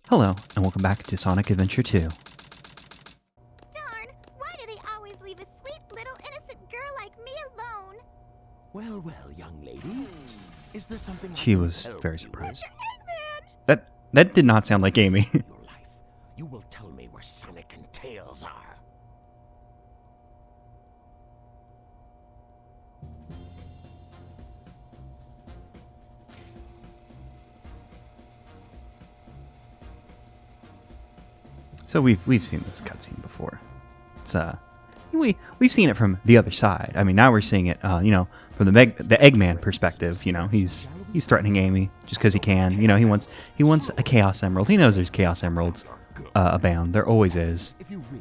Hello, and welcome back to Sonic Adventure 2. Darn! Why do they always leave a sweet little innocent girl like me alone? Well, young lady. Is there something I She can was help very you surprised. Eggman! That did not sound like Amy. with? Your life. You will tell me where Sonic and Tails are. So we've seen this cutscene before. It's we've seen it from the other side. I mean, now we're seeing it, from the Eggman perspective. He's threatening Amy just because he can. He wants a Chaos Emerald. He knows there's Chaos Emeralds abound. There always is.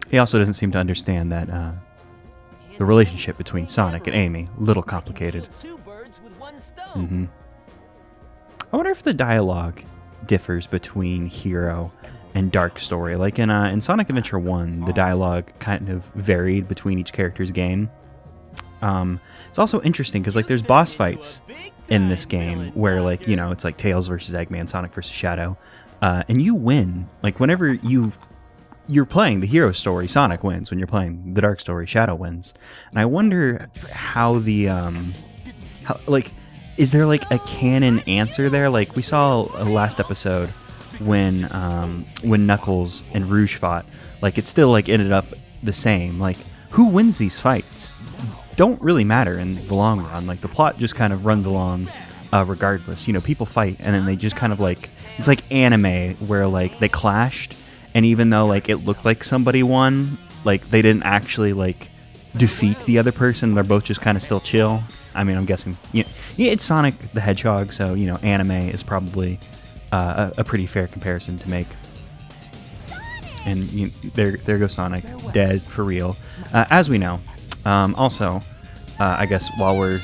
He also doesn't seem to understand that the relationship between Sonic and Amy a little complicated. Two birds with one stone. I wonder if the dialogue differs between Hero and Dark Story. Like in Sonic Adventure 1, the dialogue kind of varied between each character's game. It's also interesting because there's boss fights in this game where it's like Tails versus Eggman, Sonic versus Shadow, and you win. Like whenever you're playing the Hero Story, Sonic wins. When you're playing the Dark Story, Shadow wins. And I wonder how is there a canon answer there? Like we saw last episode when Knuckles and Rouge fought, it still ended up the same. Who wins these fights don't really matter in the long run. The plot just kind of runs along regardless. People fight and then they just kind of it's like anime where they clashed, and even though it looked like somebody won, they didn't actually defeat the other person. They're both just kind of still chill. I mean, I'm guessing it's Sonic the Hedgehog, so anime is probably a pretty fair comparison to make. And there goes Sonic, dead for real, as we know. Also, I guess while we're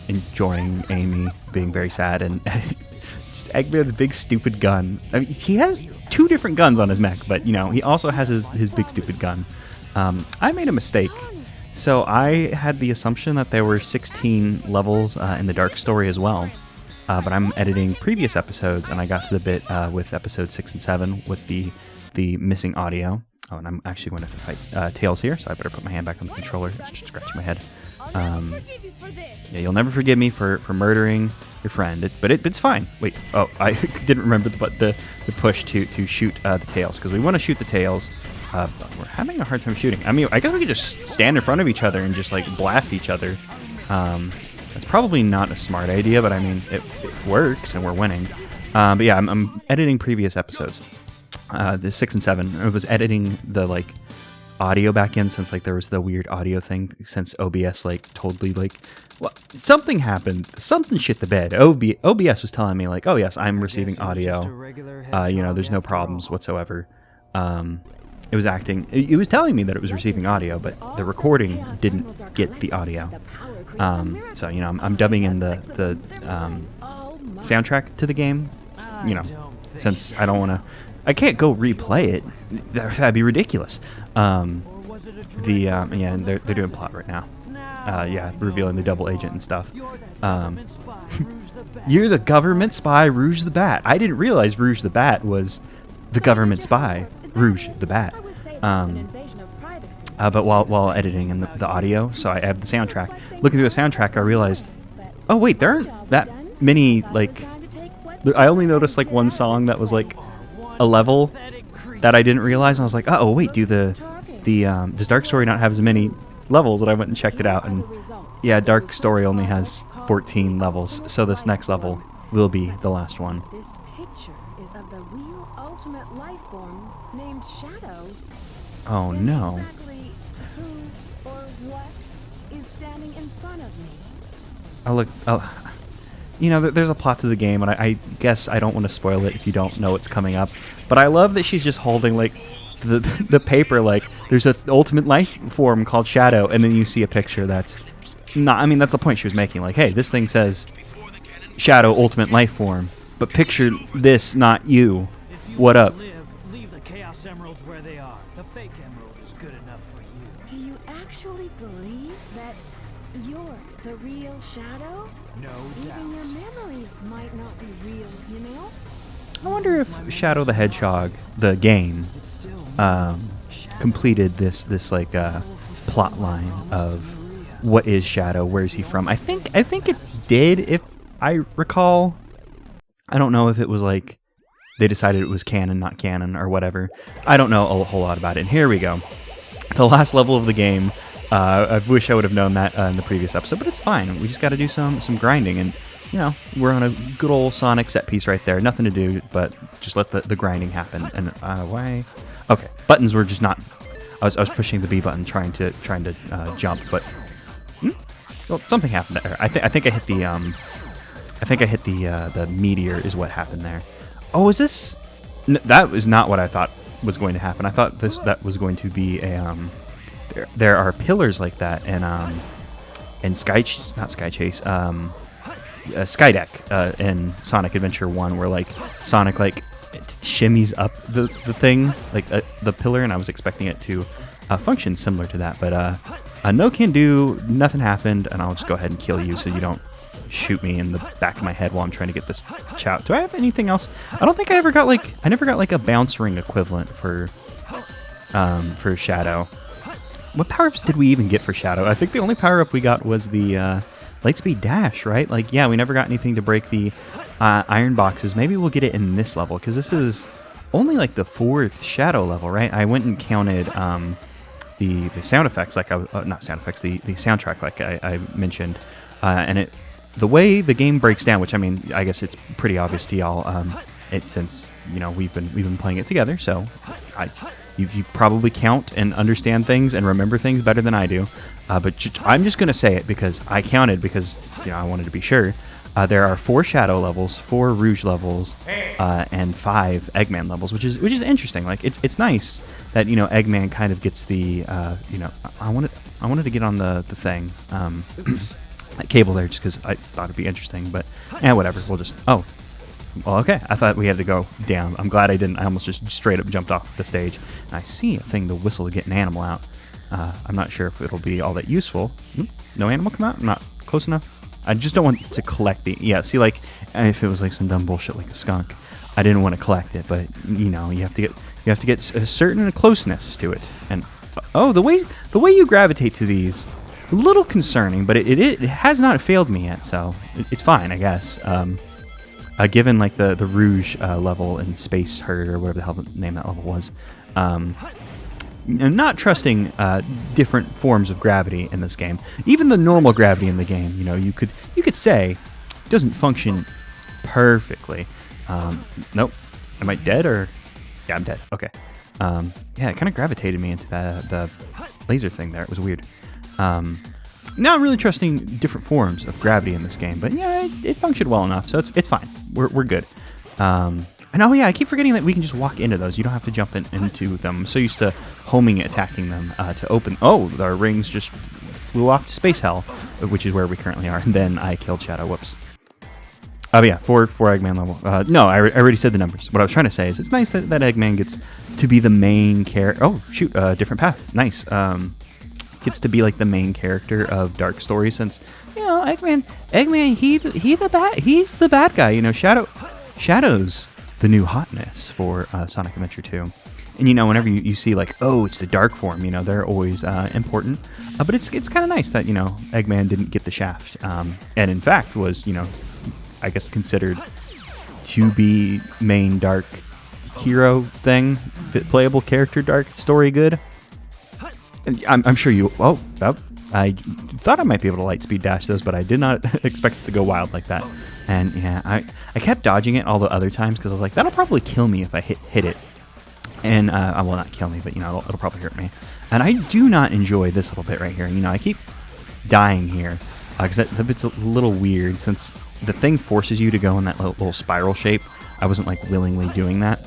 enjoying Amy being very sad and just Eggman's big stupid gun. I mean, he has two different guns on his mech, but he also has his big stupid gun. I made a mistake. So I had the assumption that there were 16 levels in the Dark Story as well. But I'm editing previous episodes, and I got to the bit with episodes 6 and 7 with the missing audio. Oh, and I'm actually going to fight Tails here, so I better put my hand back on the controller. Just scratch my head. Yeah, you'll never forgive me for murdering your friend, but it's fine. Wait, oh, I didn't remember the push to shoot the Tails, because we want to shoot the Tails. But we're having a hard time shooting. I mean, I guess we could just stand in front of each other and just blast each other. That's probably not a smart idea, but I mean, it works and we're winning. But yeah, I'm editing previous episodes. The 6 and 7. I was editing the audio back in, since there was the weird audio thing, since OBS totally well, something happened. Something shit the bed. OBS was telling me oh yes, I'm receiving audio. There's no problems whatsoever. It was it was telling me that it was receiving audio, but the recording didn't get the audio. So I'm dubbing in the soundtrack to the game. Since I don't want to, I can't go replay it. That'd be ridiculous. Yeah, they're doing plot right now. Yeah, revealing the double agent and stuff. You're the government spy, Rouge the Bat. I didn't realize Rouge the Bat was the government spy, Rouge the Bat. But while editing in the audio, so I have the soundtrack. Looking through the soundtrack, I realized, oh wait, there aren't that many. I only noticed one song that was a level that I didn't realize. And I was oh wait, does Dark Story not have as many levels? And I went and checked it out, and yeah, Dark Story only has 14 levels. So this next level will be the last one. This picture is of the real ultimate life form named Shadow. Oh no. Exactly who or what is standing in front of me? There's a plot to the game, and I guess I don't want to spoil it if you don't know what's coming up. But I love that she's just holding the paper, there's an ultimate life form called Shadow, and then you see a picture that's not. I mean, that's the point she was making. Hey, this thing says Shadow ultimate life form, but picture this, not you. What up? Leave the Chaos Emeralds where they are. The fake emerald is good enough for you. Do you actually believe that you're the real Shadow? No Even doubt. your memories might not be real, you know? I wonder if Shadow the Hedgehog, the game, completed this like plot line of what is Shadow, where is he from. I think it did, if I recall. I don't know if it was like they decided it was canon, not canon, or whatever. I don't know a whole lot about it. And here we go. The last level of the game. I wish I would have known that in the previous episode, but it's fine. We just got to do some grinding, and you know, we're on a good old Sonic set piece right there. Nothing to do, but just let the grinding happen. And why? Okay, buttons were just not. I was pushing the B button, trying to jump, but well, something happened there. I think I hit the the meteor is what happened there. Oh, is this? That was not what I thought was going to happen. I thought that was going to be a There are pillars like that, and Skydeck in Sonic Adventure 1, where like Sonic like shimmies up the thing, like the pillar, and I was expecting it to function similar to that, but no can do, nothing happened, and I'll just go ahead and kill you so you don't shoot me in the back of my head while I'm trying to get this chow. Do I have anything else? I don't think I never got like a bounce ring equivalent for Shadow. What power-ups did we even get for Shadow? I think the only power-up we got was the Lightspeed Dash, right? Like, yeah, we never got anything to break the iron boxes. Maybe we'll get it in this level, because this is only like the 4th Shadow level, right? I went and counted the sound effects, like not sound effects, the soundtrack, like I mentioned, and the way the game breaks down, which I mean, I guess it's pretty obvious to y'all, since you know we've been playing it together, so you probably count and understand things and remember things better than I do, but I'm just gonna say it because I counted, because you know I wanted to be sure. There are 4 Shadow levels, 4 Rouge levels, and 5 Eggman levels, which is interesting. Like it's nice that you know Eggman kind of gets the you know I wanted to get on the thing. That cable there, just because I thought it'd be interesting, but whatever. We'll just well, okay. I thought we had to go down. I'm glad I didn't. I almost just straight up jumped off the stage. And I see a thing to whistle to get an animal out. I'm not sure if it'll be all that useful. No animal come out? I'm not close enough. I just don't want to collect the. Yeah, see, like if it was like some dumb bullshit like a skunk, I didn't want to collect it. But you know, you have to get a certain closeness to it. And oh, the way you gravitate to these. A little concerning, but it has not failed me yet, so it's fine, I guess. Given like the Rouge level in Space Herd, or whatever the hell the name of that level was, not trusting different forms of gravity in this game. Even the normal gravity in the game, you know, you could say doesn't function perfectly. Nope. Am I dead or? Yeah, I'm dead. Okay. Yeah, it kind of gravitated me into the laser thing there. It was weird. Not really trusting different forms of gravity in this game, but yeah, it functioned well enough, so it's fine. We're good. And oh yeah, I keep forgetting that we can just walk into those. You don't have to jump into them. I'm so used to homing attacking them to open. Oh, our rings just flew off to space hell, which is where we currently are. And then I killed Shadow. Whoops. Oh yeah, 4 Eggman level. No, I already said the numbers. What I was trying to say is it's nice that Eggman gets to be the main character. Oh shoot, different path. Nice. Gets to be like the main character of Dark Story, since you know Eggman he's the bad guy. You know, Shadow's the new hotness for Sonic Adventure 2. And you know, whenever you see like, oh, it's the dark form, you know, they're always important. But it's kind of nice that you know Eggman didn't get the shaft, and in fact was, you know, I guess considered to be main dark hero thing, playable character, Dark Story good. I'm sure you. Oh, I thought I might be able to Lightspeed Dash those, but I did not expect it to go wild like that. And yeah, I kept dodging it all the other times because I was like, that'll probably kill me if I hit it. And I will not kill me, but you know, it'll probably hurt me. And I do not enjoy this little bit right here. You know, I keep dying here because that bit's a little weird, since the thing forces you to go in that little spiral shape. I wasn't like willingly doing that.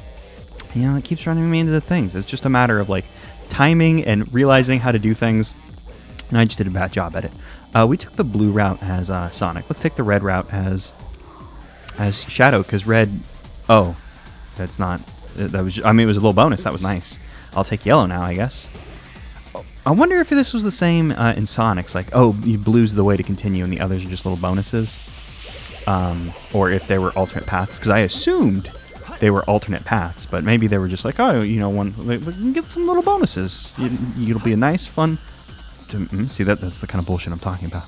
You know, it keeps running me into the things. It's just a matter of like timing and realizing how to do things, and I just did a bad job at it. We took the blue route as Sonic. Let's take the red route as Shadow, because red. Oh, that's not. That was. I mean, it was a little bonus. That was nice. I'll take yellow now, I guess. I wonder if this was the same in Sonic's. Like, oh, blue's the way to continue, and the others are just little bonuses, or if they were alternate paths. Because I assumed they were alternate paths, but maybe they were just like, oh, you know, we can get some little bonuses. It'll be a nice, fun. See, that's the kind of bullshit I'm talking about.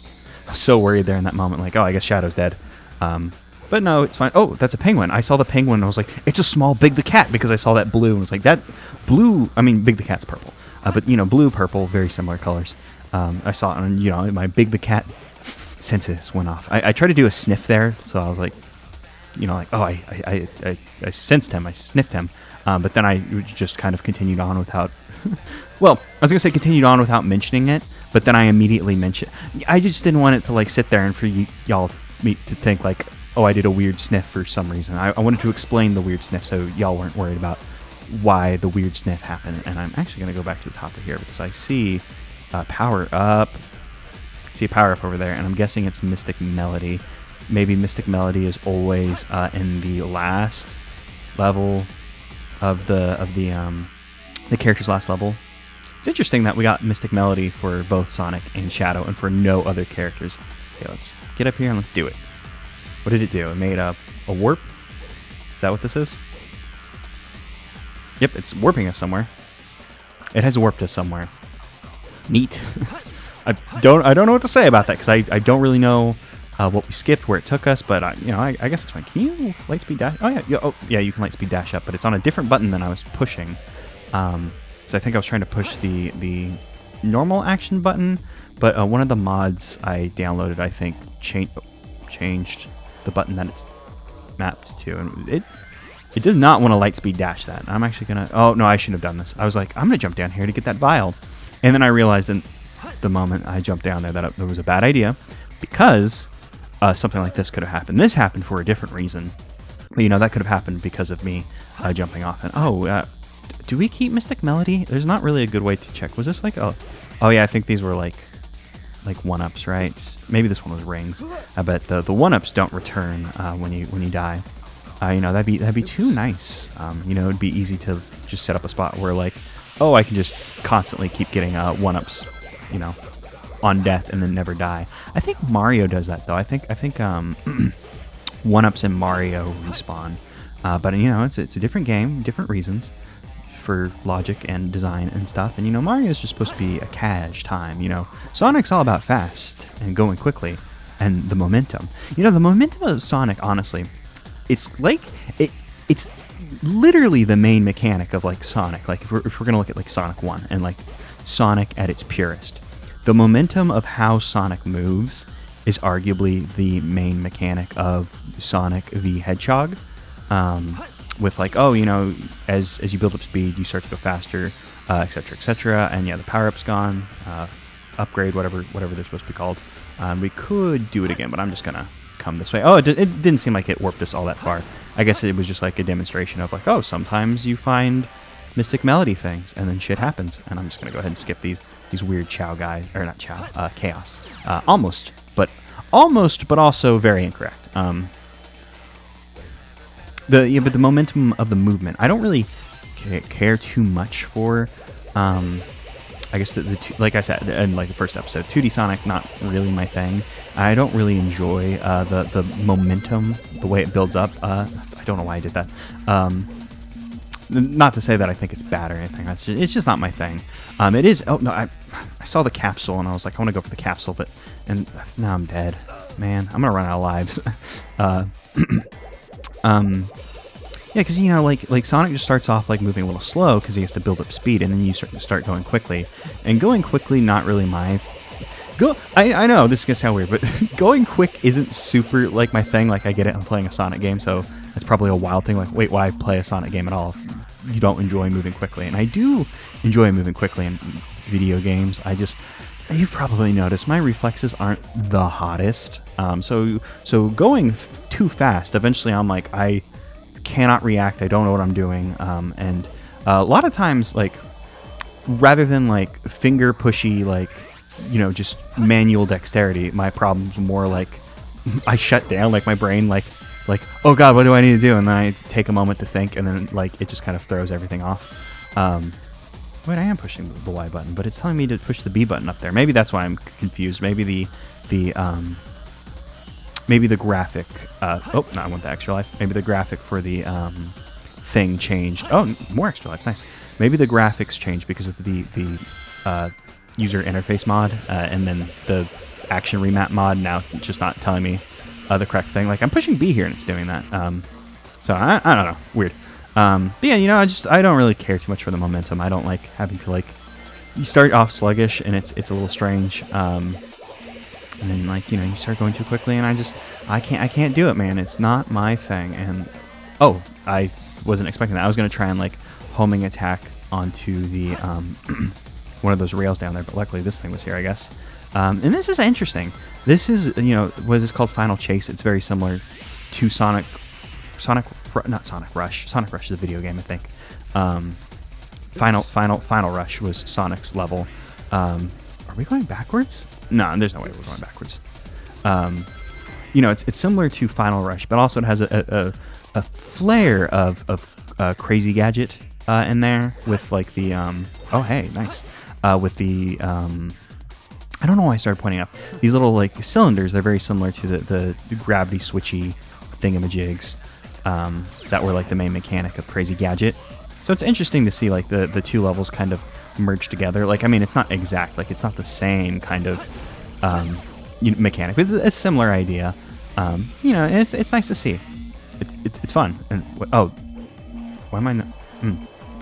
I was so worried there in that moment, like, oh, I guess Shadow's dead. But no, it's fine. Oh, that's a penguin. I saw the penguin and I was like, it's a small Big the Cat, because I saw that blue and was like, that blue, I mean, Big the Cat's purple. But, you know, blue, purple, very similar colors. I saw it and, you know, my Big the Cat senses went off. I tried to do a sniff there, so I was like, you know, like, oh, I sensed him, I sniffed him. But then I just kind of continued on without, well, I was going to say continued on without mentioning it, but then I immediately mentioned, I just didn't want it to, like, sit there and for y'all to think, like, oh, I did a weird sniff for some reason. I wanted to explain the weird sniff so y'all weren't worried about why the weird sniff happened. And I'm actually going to go back to the top of here because I see power up. I see a power up over there, and I'm guessing it's Mystic Melody. Maybe Mystic Melody is always in the last level of the character's last level. It's interesting that we got Mystic Melody for both Sonic and Shadow and for no other characters. Okay, let's get up here and let's do it. What did it do? It made a warp? Is that what this is? Yep, it's warping us somewhere. It has warped us somewhere. Neat. I don't know what to say about that because I don't really know what we skipped, where it took us, but I guess it's fine. Can you lightspeed dash? Oh yeah, you can lightspeed dash up, but it's on a different button than I was pushing. So I think I was trying to push the normal action button, but one of the mods I downloaded, I think, changed the button that it's mapped to, and it does not want to lightspeed dash that. I'm actually gonna, oh no, I shouldn't have done this. I was like, I'm gonna jump down here to get that vial, and then I realized in the moment I jumped down there that it was a bad idea, because something like this could have happened. This happened for a different reason, but you know, that could have happened because of me jumping off. And do we keep Mystic Melody? There's not really a good way to check. Was this like, oh yeah, I think these were like 1-ups, right? Maybe this one was rings. But the 1-ups don't return when you die. You know, that'd be too nice. You know, it'd be easy to just set up a spot where, like, oh, I can just constantly keep getting 1-ups, you know, on death and then never die. I think Mario does that though. I think 1-ups in Mario respawn. But you know, it's a different game, different reasons for logic and design and stuff. And you know, Mario's just supposed to be a cash time. You know, Sonic's all about fast and going quickly and the momentum. You know, the momentum of Sonic, honestly, it's like it's literally the main mechanic of like Sonic. Like if we're gonna look at like Sonic 1 and like Sonic at its purest, the momentum of how Sonic moves is arguably the main mechanic of Sonic the Hedgehog. With like, oh, you know, as you build up speed, you start to go faster, etc., etc. And yeah, the power-up's gone. Upgrade, whatever they're supposed to be called. We could do it again, but I'm just gonna come this way. Oh, it didn't seem like it warped us all that far. I guess it was just like a demonstration of like, oh, sometimes you find Mystic Melody things, and then shit happens. And I'm just gonna go ahead and skip these weird Chow guys, or not Chow, Chaos. Almost, but also very incorrect. But the momentum of the movement, I don't really care too much for. I guess the two, like I said in like the first episode, 2D Sonic not really my thing. I don't really enjoy the momentum, the way it builds up. I don't know why I did that. Not to say that I think it's bad or anything. It's just not my thing. It is. Oh no, I saw the capsule and I was like, I want to go for the capsule, and now I'm dead. Man, I'm gonna run out of lives. Yeah, because you know, like Sonic just starts off like moving a little slow because he has to build up speed, and then you start going quickly. And going quickly, not really my I know this is gonna sound weird, but going quick isn't super like my thing. Like I get it, I'm playing a Sonic game, so that's probably a wild thing. Like, wait, why play a Sonic game at all if you don't enjoy moving quickly? And I do enjoy moving quickly in video games. You've probably noticed my reflexes aren't the hottest. So going too fast, eventually I'm like, I cannot react. I don't know what I'm doing. And a lot of times, like, rather than like finger pushy, like, you know, just manual dexterity, my problem's more like I shut down, like my brain, like, oh God, what do I need to do? And then I take a moment to think, and then like it just kind of throws everything off. Wait, I am pushing the Y button, but it's telling me to push the B button up there. Maybe that's why I'm confused. Maybe the graphic. Oh no, I want the extra life. Maybe the graphic for the thing changed. Oh, more extra lives, nice. Maybe the graphics changed because of the user interface mod, and then the action remap mod. Now it's just not telling me the correct thing. Like I'm pushing B here and it's doing that. So I don't know, weird. But yeah, you know, I don't really care too much for the momentum. I don't like having to like you start off sluggish and it's a little strange. And then like you know you start going too quickly and I can't do it, man. It's not my thing. And oh, I wasn't expecting that. I was gonna try and like homing attack onto the one of those rails down there, but luckily this thing was here, I guess. And this is interesting. This is, you know, what is this called? Final Chase. It's very similar to Sonic Rush. Sonic Rush is a video game, I think. Final Rush was Sonic's level. Are we going backwards? No, there's no way we're going backwards. You know, it's similar to Final Rush, but also it has a flair of Crazy Gadget in there with like the oh hey, nice. With the I don't know why I started pointing up these little like cylinders. They're very similar to the gravity switchy thingamajigs that were like the main mechanic of Crazy Gadget. So it's interesting to see like the two levels kind of merge together. Like I mean, it's not exact, like it's not the same kind of mechanic, but it's a similar idea. You know, and it's nice to see. It's fun. And oh, why am I not?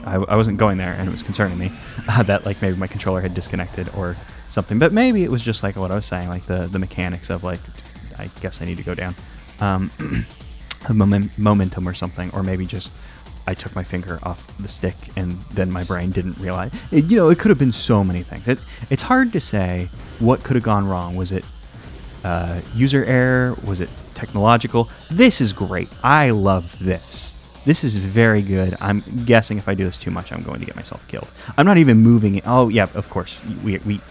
I wasn't going there, and it was concerning me that like maybe my controller had disconnected or something. But maybe it was just like what I was saying, like the mechanics of like I guess I need to go down momentum or something, or maybe just I took my finger off the stick and then my brain didn't realize. You know, it could have been so many things. It's hard to say what could have gone wrong. Was it user error? Was it technological? This is great. I love this. This is very good. I'm guessing if I do this too much, I'm going to get myself killed. I'm not even moving it. Oh, yeah, of course. We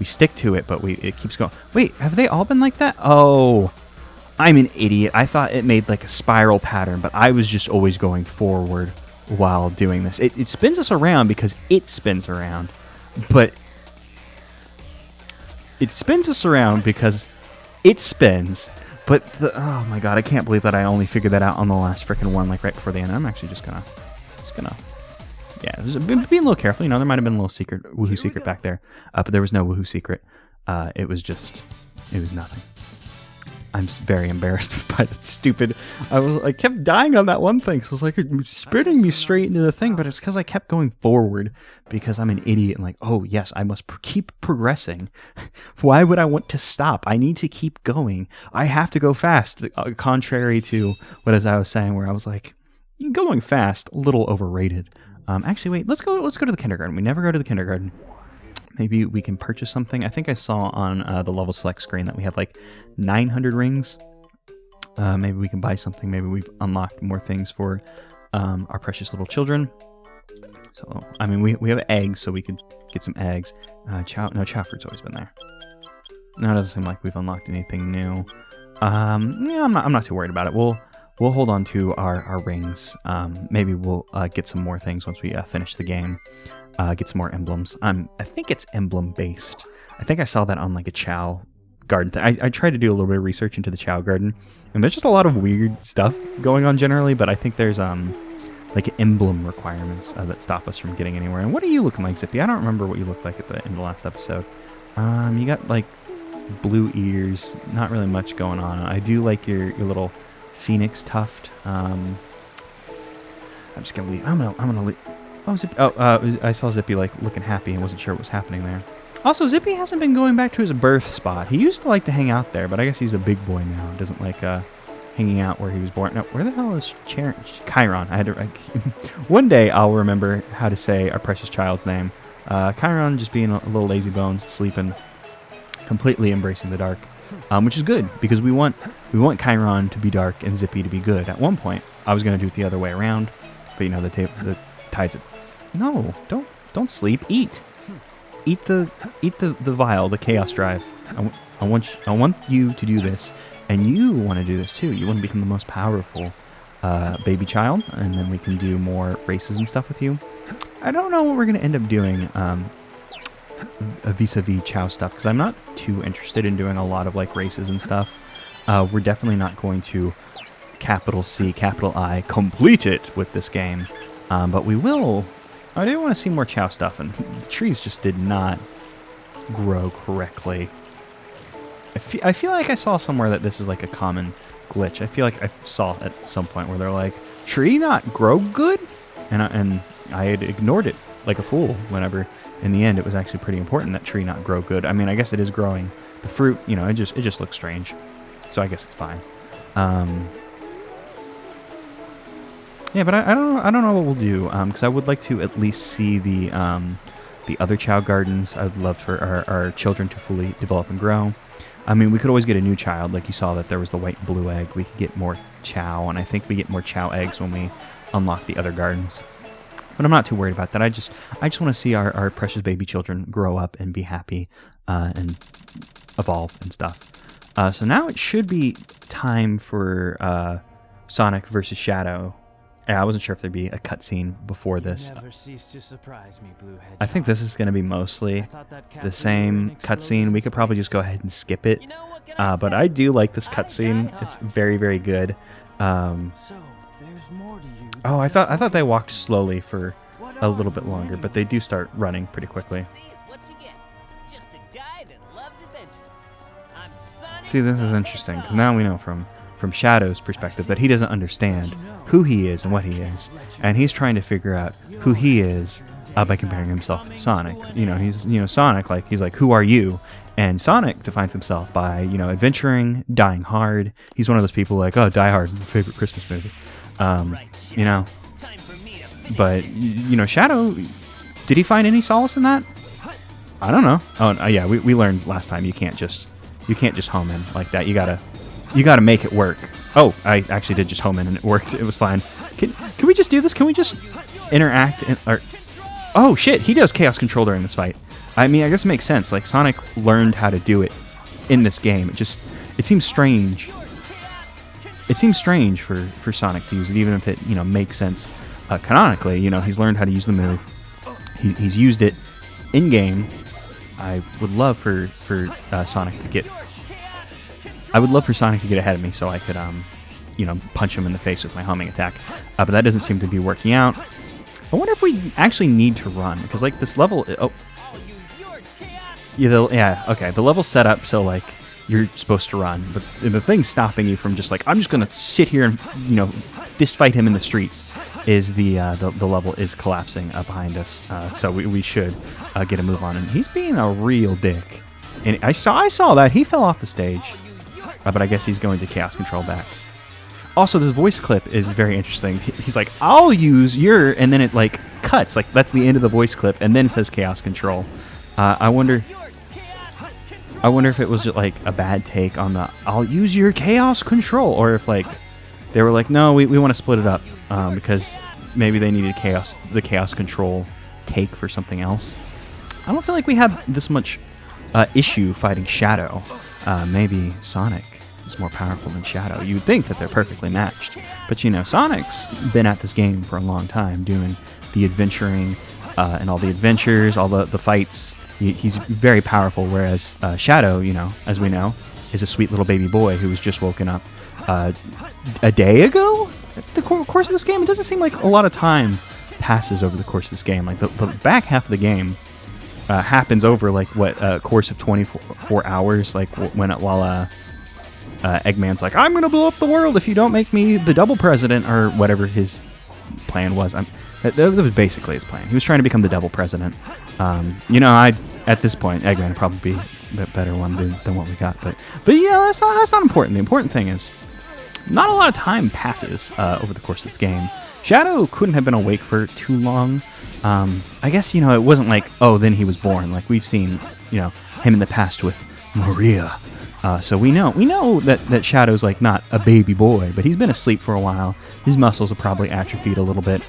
stick to it, but it keeps going. Wait, have they all been like that? Oh, I'm an idiot. I thought it made like a spiral pattern, but I was just always going forward while doing this. It spins us around because it spins around, but it spins us around because it spins. But oh my god, I can't believe that I only figured that out on the last freaking one, like right before the end. I'm actually just gonna, yeah, being a little careful. You know, there might have been a little secret, woohoo secret back there, but there was no woohoo secret. It was nothing. I'm very embarrassed by that stupid. I kept dying on that one thing, so it was like sprinting me straight into the thing. But it's because I kept going forward because I'm an idiot and like, oh yes, I must keep progressing. Why would I want to stop? I need to keep going. I have to go fast. Contrary to what as I was saying, where I was like, going fast, a little overrated. Actually, wait, let's go to the kindergarten. We never go to the kindergarten. Maybe we can purchase something. I think I saw on the level select screen that we have like 900 rings. Maybe we can buy something. Maybe we've unlocked more things for our precious little children. So, I mean, we have eggs, so we could get some eggs. Chow fruit's always been there. No, it doesn't seem like we've unlocked anything new. Yeah, I'm not too worried about it. We'll hold on to our rings. Maybe we'll get some more things once we finish the game. Get some more emblems. I think it's emblem based. I think I saw that on like a Chow garden thing. I tried to do a little bit of research into the Chow garden, and there's just a lot of weird stuff going on generally, but I think there's like emblem requirements that stop us from getting anywhere. And what are you looking like, Zippy? I don't remember what you looked like in the last episode. You got like blue ears, not really much going on. I do like your little phoenix tuft. I'm just gonna leave. I'm gonna leave. Oh, Zippy. I saw Zippy like looking happy and wasn't sure what was happening there. Also, Zippy hasn't been going back to his birth spot. He used to like to hang out there, but I guess he's a big boy now. Doesn't like hanging out where he was born. No, where the hell is Chiron? One day I'll remember how to say our precious child's name. Chiron just being a little lazy bones, sleeping, completely embracing the dark, which is good because we want Chiron to be dark and Zippy to be good. At one point, I was going to do it the other way around, but you know the tides. No, don't sleep. Eat the vial, the chaos drive. I want you to do this, and you want to do this too. You want to become the most powerful baby child, and then we can do more races and stuff with you. I don't know what we're gonna end up doing vis-a-vis Chow stuff because I'm not too interested in doing a lot of like races and stuff. We're definitely not going to capital C, capital I, complete it with this game. But we will... I do want to see more Chao stuff, and the trees just did not grow correctly. I feel like I saw somewhere that this is like a common glitch. I feel like I saw at some point where they're like, tree not grow good? And I had ignored it like a fool whenever, in the end, it was actually pretty important that tree not grow good. I mean, I guess it is growing. The fruit, you know, it just looks strange. So I guess it's fine. Yeah, but I don't know what we'll do, because I would like to at least see the other Chao gardens. I would love for our children to fully develop and grow. I mean, we could always get a new child, like you saw that there was the white and blue egg. We could get more Chao, and I think we get more Chao eggs when we unlock the other gardens. But I'm not too worried about that. I just want to see our precious baby children grow up and be happy and evolve and stuff. So now it should be time for Sonic versus Shadow. I wasn't sure if there'd be a cutscene before this. Never cease to surprise me, Blue Hedgehog. I think this is going to be mostly the same cutscene. We could probably just go ahead and skip it. But I do like this cutscene. It's very, very good. So, there's more to you. Oh, I thought they walked slowly for a little bit longer, but they do start running pretty quickly. See, this is interesting, because now we know from Shadow's perspective that he doesn't understand who he is and what he is, and he's trying to figure out who he is by comparing himself to Sonic. You know, he's Sonic, like he's like, who are you? And Sonic defines himself by adventuring, dying hard. He's one of those people like, oh, Die Hard, my favorite Christmas movie. But Shadow, did he find any solace in that? I don't know. Oh yeah, we learned last time you can't just home in like that. You gotta make it work. Oh, I actually did just home in and it worked. It was fine. Can we just do this? Can we just interact? Oh shit, he does chaos control during this fight. I mean, I guess it makes sense. Like Sonic learned how to do it in this game. It seems strange. It seems strange for Sonic to use it, even if it makes sense canonically. He's learned how to use the move. He's used it in game. I would love for Sonic to get. I would love for Sonic to get ahead of me so I could, punch him in the face with my homing attack. But that doesn't seem to be working out. I wonder if we actually need to run, because like this level. Oh, yeah. Okay, the level's set up so like you're supposed to run, but the thing stopping you from just like I'm just gonna sit here and fist fight him in the streets is the level is collapsing behind us. So we should get a move on, and he's being a real dick. And I saw that he fell off the stage. But I guess he's going to Chaos Control back. Also, this voice clip is very interesting. He's like, I'll use your... And then it, like, cuts. Like, that's the end of the voice clip. And then it says Chaos Control. I wonder if it was just, like, a bad take on the, I'll use your Chaos Control. Or if, like, they were like, no, we want to split it up. Because maybe they needed the Chaos Control take for something else. I don't feel like we had this much issue fighting Shadow. Maybe Sonic is more powerful than Shadow. You'd think that they're perfectly matched. But, Sonic's been at this game for a long time, doing the adventuring and all the adventures, all the fights. He's very powerful, whereas Shadow, as we know, is a sweet little baby boy who was just woken up a day ago? The course of this game, it doesn't seem like a lot of time passes over the course of this game. Like, the back half of the game happens over like a course of 24 hours, like while Eggman's like, I'm gonna blow up the world if you don't make me the double president, or whatever his plan was. That was basically his plan. He was trying to become the double president. At this point, Eggman would probably be a better one than what we got. But that's not important. The important thing is not a lot of time passes over the course of this game. Shadow couldn't have been awake for too long. I guess, it wasn't like, oh, then he was born. Like, we've seen, him in the past with Maria. So we know that Shadow's, like, not a baby boy, but he's been asleep for a while. His muscles are probably atrophied a little bit,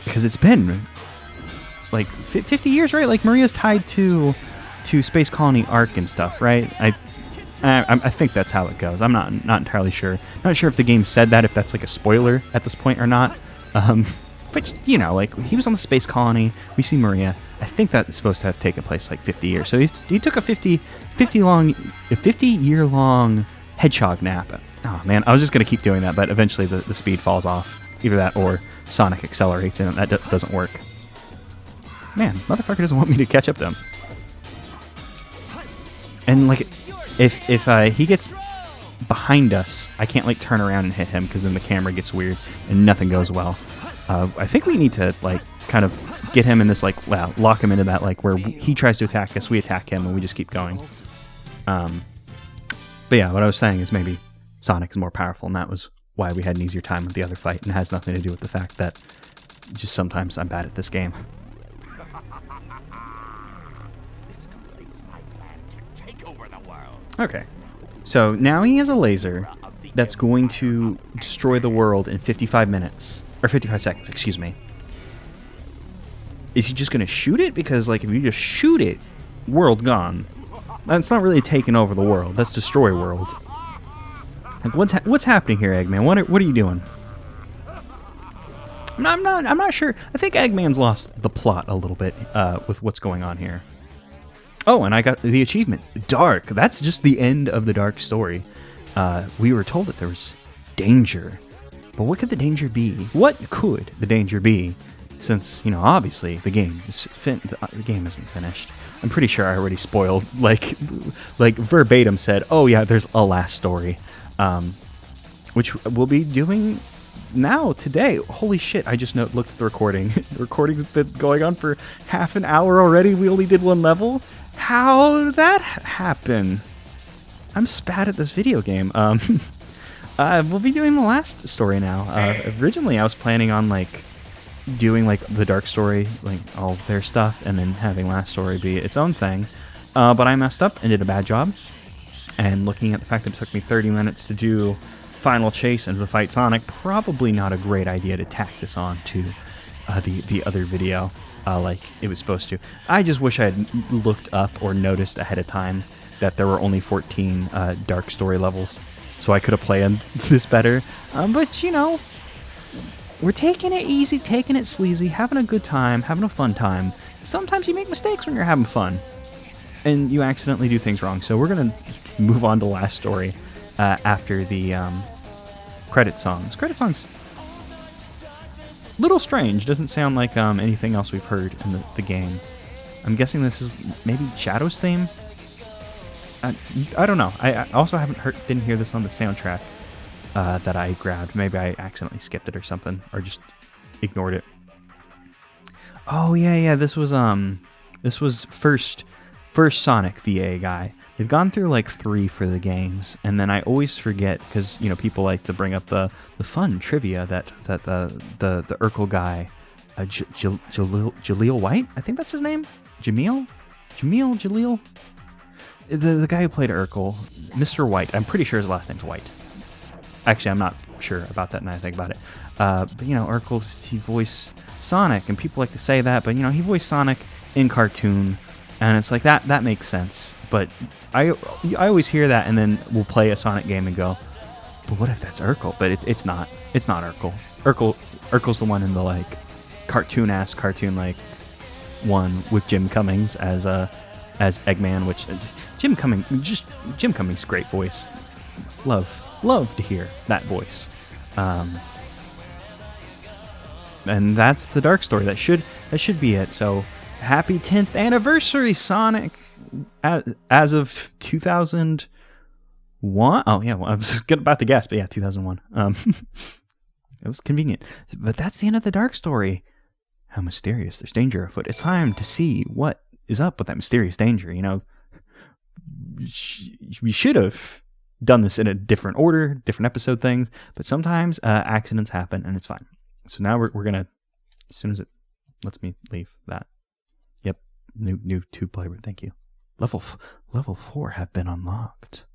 because it's been, like, 50 years, right? Like, Maria's tied to Space Colony Arc and stuff, right? I think that's how it goes. I'm not entirely sure. Not sure if the game said that, if that's, like, a spoiler at this point or not. But, like, he was on the Space Colony. We see Maria. I think that's supposed to have taken place like 50 years. So he took a 50-year-long Hedgehog nap. Oh man, I was just gonna keep doing that, but eventually the speed falls off. Either that or Sonic accelerates, and that doesn't work. Man, motherfucker doesn't want me to catch up to him. And like, if he gets behind us, I can't like turn around and hit him because then the camera gets weird and nothing goes well. I think we need to like kind of get him in this like, well, lock him into that like where he tries to attack us, we attack him, and we just keep going. But yeah, what I was saying is maybe Sonic is more powerful, and that was why we had an easier time with the other fight, and it has nothing to do with the fact that just sometimes I'm bad at this game. This completes my plan to take over the world. Okay, so now he has a laser that's going to destroy the world in 55 minutes, or 55 seconds, excuse me. Is he just going to shoot it? Because like if you just shoot it, world gone. That's not really taking over the world. That's destroy world. Like what's happening here, Eggman? What are you doing? I'm not sure. I think Eggman's lost the plot a little bit with what's going on here. Oh, and I got the achievement, Dark. That's just the end of the Dark story. We were told that there was danger, but what could the danger be? What could the danger be? Since obviously the game isn't finished. I'm pretty sure I already spoiled, like verbatim said, oh yeah, there's a last story, which we'll be doing now, today. Holy shit, I just looked at the recording. The recording's been going on for half an hour already. We only did one level. How did that happen? I'm bad at this video game. We'll be doing the last story now. Originally I was planning on doing the Dark story, all their stuff, and then having last story be its own thing, but I messed up and did a bad job. And looking at the fact that it took me 30 minutes to do Final Chase and to fight Sonic, probably not a great idea to tack this on to the other video like it was supposed to. I just wish I had looked up or noticed ahead of time that there were only 14 Dark story levels, so I could have planned this better. But we're taking it easy, taking it sleazy, having a good time, having a fun time. Sometimes you make mistakes when you're having fun, and you accidentally do things wrong. So we're going to move on to last story after the credit songs. Credit songs, little strange. Doesn't sound like anything else we've heard in the game. I'm guessing this is maybe Shadow's theme? I don't know. I also didn't hear this on the soundtrack that I grabbed. Maybe I accidentally skipped it or something, or just ignored it. Oh yeah. This was first Sonic VA guy. They've gone through 3 for the games, and then I always forget because people like to bring up the fun trivia that the Urkel guy, Jaleel White, I think that's his name, Jaleel. The guy who played Urkel, Mr. White. I'm pretty sure his last name's White. Actually, I'm not sure about that now I think about it. But Urkel, he voiced Sonic, and people like to say that, but he voiced Sonic in cartoon, and it's like that makes sense. But I always hear that, and then we'll play a Sonic game and go, but what if that's Urkel? But it's not. It's not Urkel. Urkel's the one in the cartoon one with Jim Cummings as Eggman, which Jim Cummings' great voice. Love to hear that voice. And that's the Dark story. That should be it. So happy 10th anniversary, Sonic. As of 2001. Oh yeah, well, I was about to guess, but yeah, 2001. It was convenient. But that's the end of the Dark story. How mysterious. There's danger afoot. It's time to see what is up with that mysterious danger. We should have done this in a different order, different episode things, but sometimes accidents happen, and it's fine. So now we're gonna, as soon as it lets me leave that. Yep, new 2 player. Thank you. Level 4 have been unlocked.